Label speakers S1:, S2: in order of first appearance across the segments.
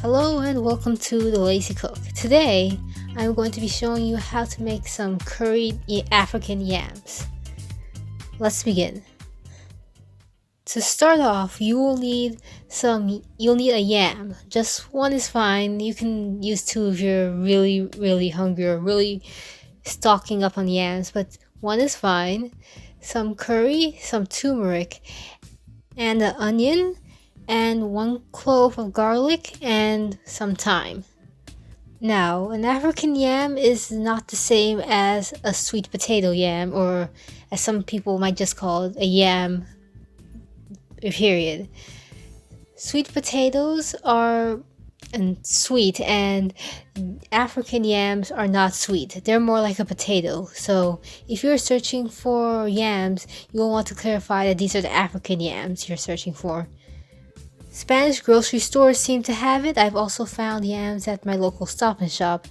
S1: Hello and welcome to The Lazy Cook. Today, I'm going to be showing you how to make some curried African yams. Let's begin. To start off, you'll need a yam. Just one is fine. You can use two if you're really hungry or really stocking up on yams, but one is fine. Some curry, some turmeric, and an onion, and 1 clove of garlic, and some thyme. Now, an African yam is not the same as a sweet potato yam, or as some people might just call it, a yam, period. Sweet potatoes are sweet, and African yams are not sweet. They're more like a potato. So, if you're searching for yams, you will want to clarify that these are the African yams you're searching for. Spanish grocery stores seem to have it. I've also found yams at my local Stop and Shop,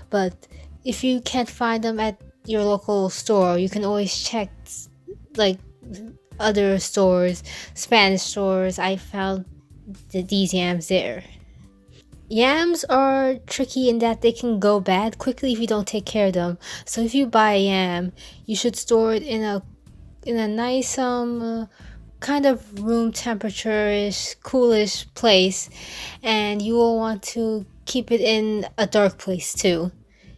S1: but if you can't find them at your local store, you can always check like other stores, Spanish stores. I found these yams there. Yams are tricky in that they can go bad quickly if you don't take care of them. So if you buy a yam, you should store it in a nice kind of room temperature-ish, coolish place, and you will want to keep it in a dark place too.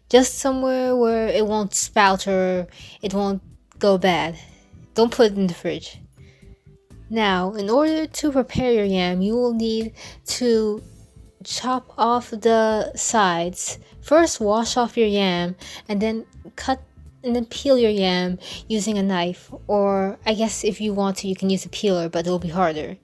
S1: Just somewhere where it won't spout or it won't go bad. Don't put it in the fridge. Now, in order to prepare your yam, you will need to chop off the sides. First, wash off your yam and then peel your yam using a knife, or I guess if you want to, you can use a peeler, but it'll be harder.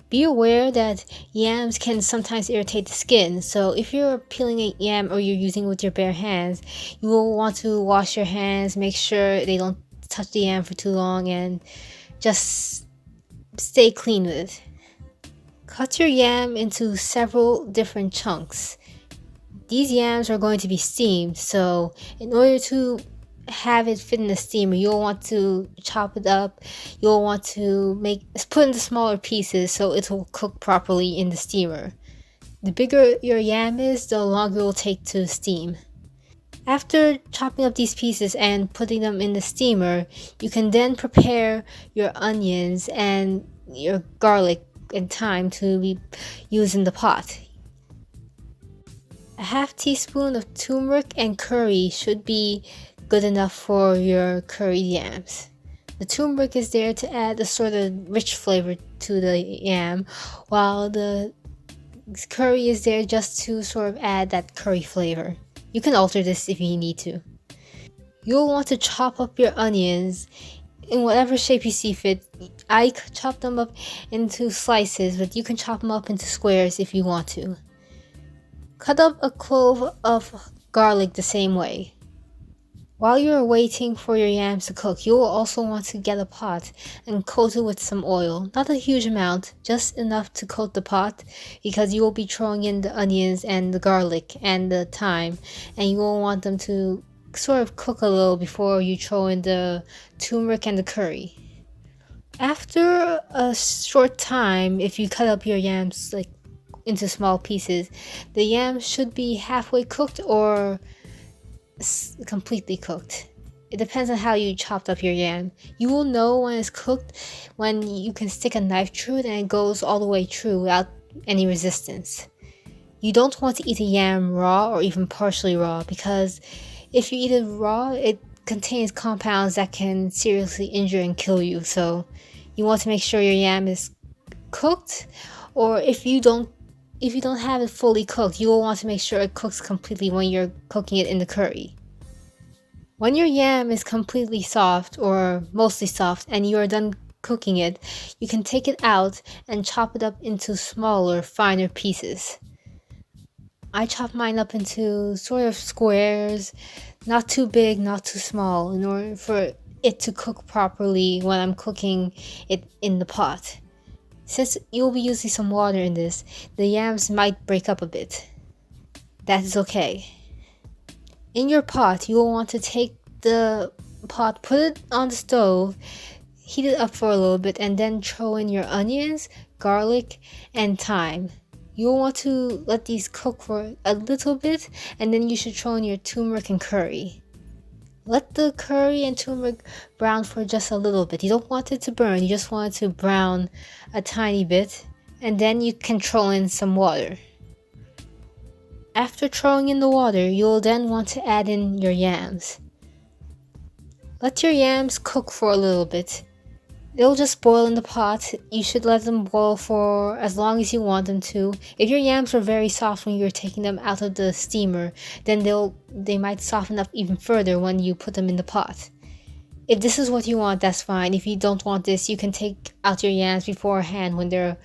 S1: Be aware that yams can sometimes irritate the skin, so if you're peeling a yam or you're using it with your bare hands, you will want to wash your hands, make sure they don't touch the yam for too long, and just stay clean with it. Cut your yam into several different chunks. These yams are going to be steamed, so in order to have it fit in the steamer, you'll want to chop it up. You'll want to put into smaller pieces so it will cook properly in the steamer. The bigger your yam is, the longer it will take to steam. After chopping up these pieces and putting them in the steamer, you can then prepare your onions and your garlic and thyme to be used in the pot. A half teaspoon of turmeric and curry should be good enough for your curried yams. The turmeric is there to add a sort of rich flavor to the yam, while the curry is there just to sort of add that curry flavor. You can alter this if you need to. You'll want to chop up your onions in whatever shape you see fit. I chop them up into slices, but you can chop them up into squares if you want to. Cut up a clove of garlic the same way. While you're waiting for your yams to cook, you will also want to get a pot and coat it with some oil. Not a huge amount, just enough to coat the pot, because you will be throwing in the onions and the garlic and the thyme, and you will want them to sort of cook a little before you throw in the turmeric and the curry. After a short time, if you cut up your yams into small pieces, the yams should be halfway cooked or completely cooked. It depends on how you chopped up your yam. You will know when it's cooked when you can stick a knife through it and it goes all the way through without any resistance. You don't want to eat a yam raw or even partially raw, because if you eat it raw, it contains compounds that can seriously injure and kill you. So you want to make sure your yam is cooked, or if you don't have it fully cooked, you will want to make sure it cooks completely when you're cooking it in the curry. When your yam is completely soft or mostly soft and you are done cooking it, you can take it out and chop it up into smaller, finer pieces. I chop mine up into sort of squares, not too big, not too small, in order for it to cook properly when I'm cooking it in the pot. Since you'll be using some water in this, the yams might break up a bit. That is okay. In your pot, you will want to take the pot, put it on the stove, heat it up for a little bit, and then throw in your onions, garlic, and thyme. You'll want to let these cook for a little bit, and then you should throw in your turmeric and curry. Let the curry and turmeric brown for just a little bit. You don't want it to burn, you just want it to brown a tiny bit, and then you can throw in some water. After throwing in the water, you'll then want to add in your yams. Let your yams cook for a little bit. They'll just boil in the pot. You should let them boil for as long as you want them to. If your yams are very soft when you're taking them out of the steamer, then they might soften up even further when you put them in the pot. If this is what you want, that's fine. If you don't want this, you can take out your yams beforehand when they're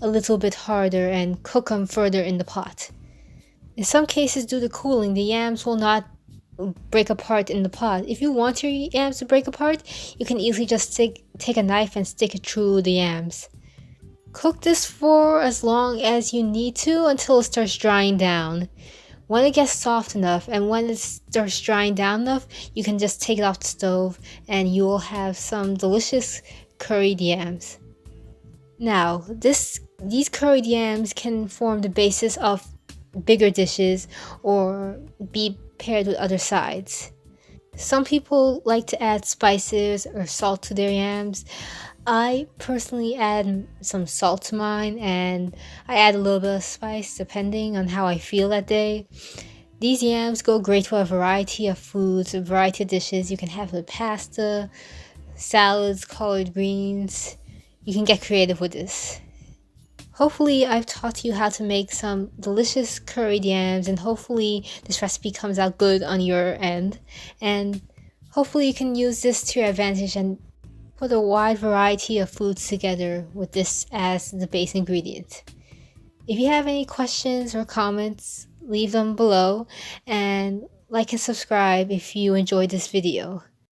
S1: a little bit harder and cook them further in the pot. In some cases, due to cooling, the yams will not break apart in the pot. If you want your yams to break apart, you can easily just take a knife and stick it through the yams. Cook this for as long as you need to until it starts drying down. When it gets soft enough and when it starts drying down enough, you can just take it off the stove and you will have some delicious curried yams. Now, these curried yams can form the basis of bigger dishes or be paired with other sides. Some people like to add spices or salt to their yams. I personally add some salt to mine, and I add a little bit of spice depending on how I feel that day. These yams go great with a variety of foods, a variety of dishes. You can have with pasta, salads, collard greens. You can get creative with this. Hopefully I've taught you how to make some delicious curried yams, and hopefully this recipe comes out good on your end, and hopefully you can use this to your advantage and put a wide variety of foods together with this as the base ingredient. If you have any questions or comments, leave them below, and like and subscribe if you enjoyed this video.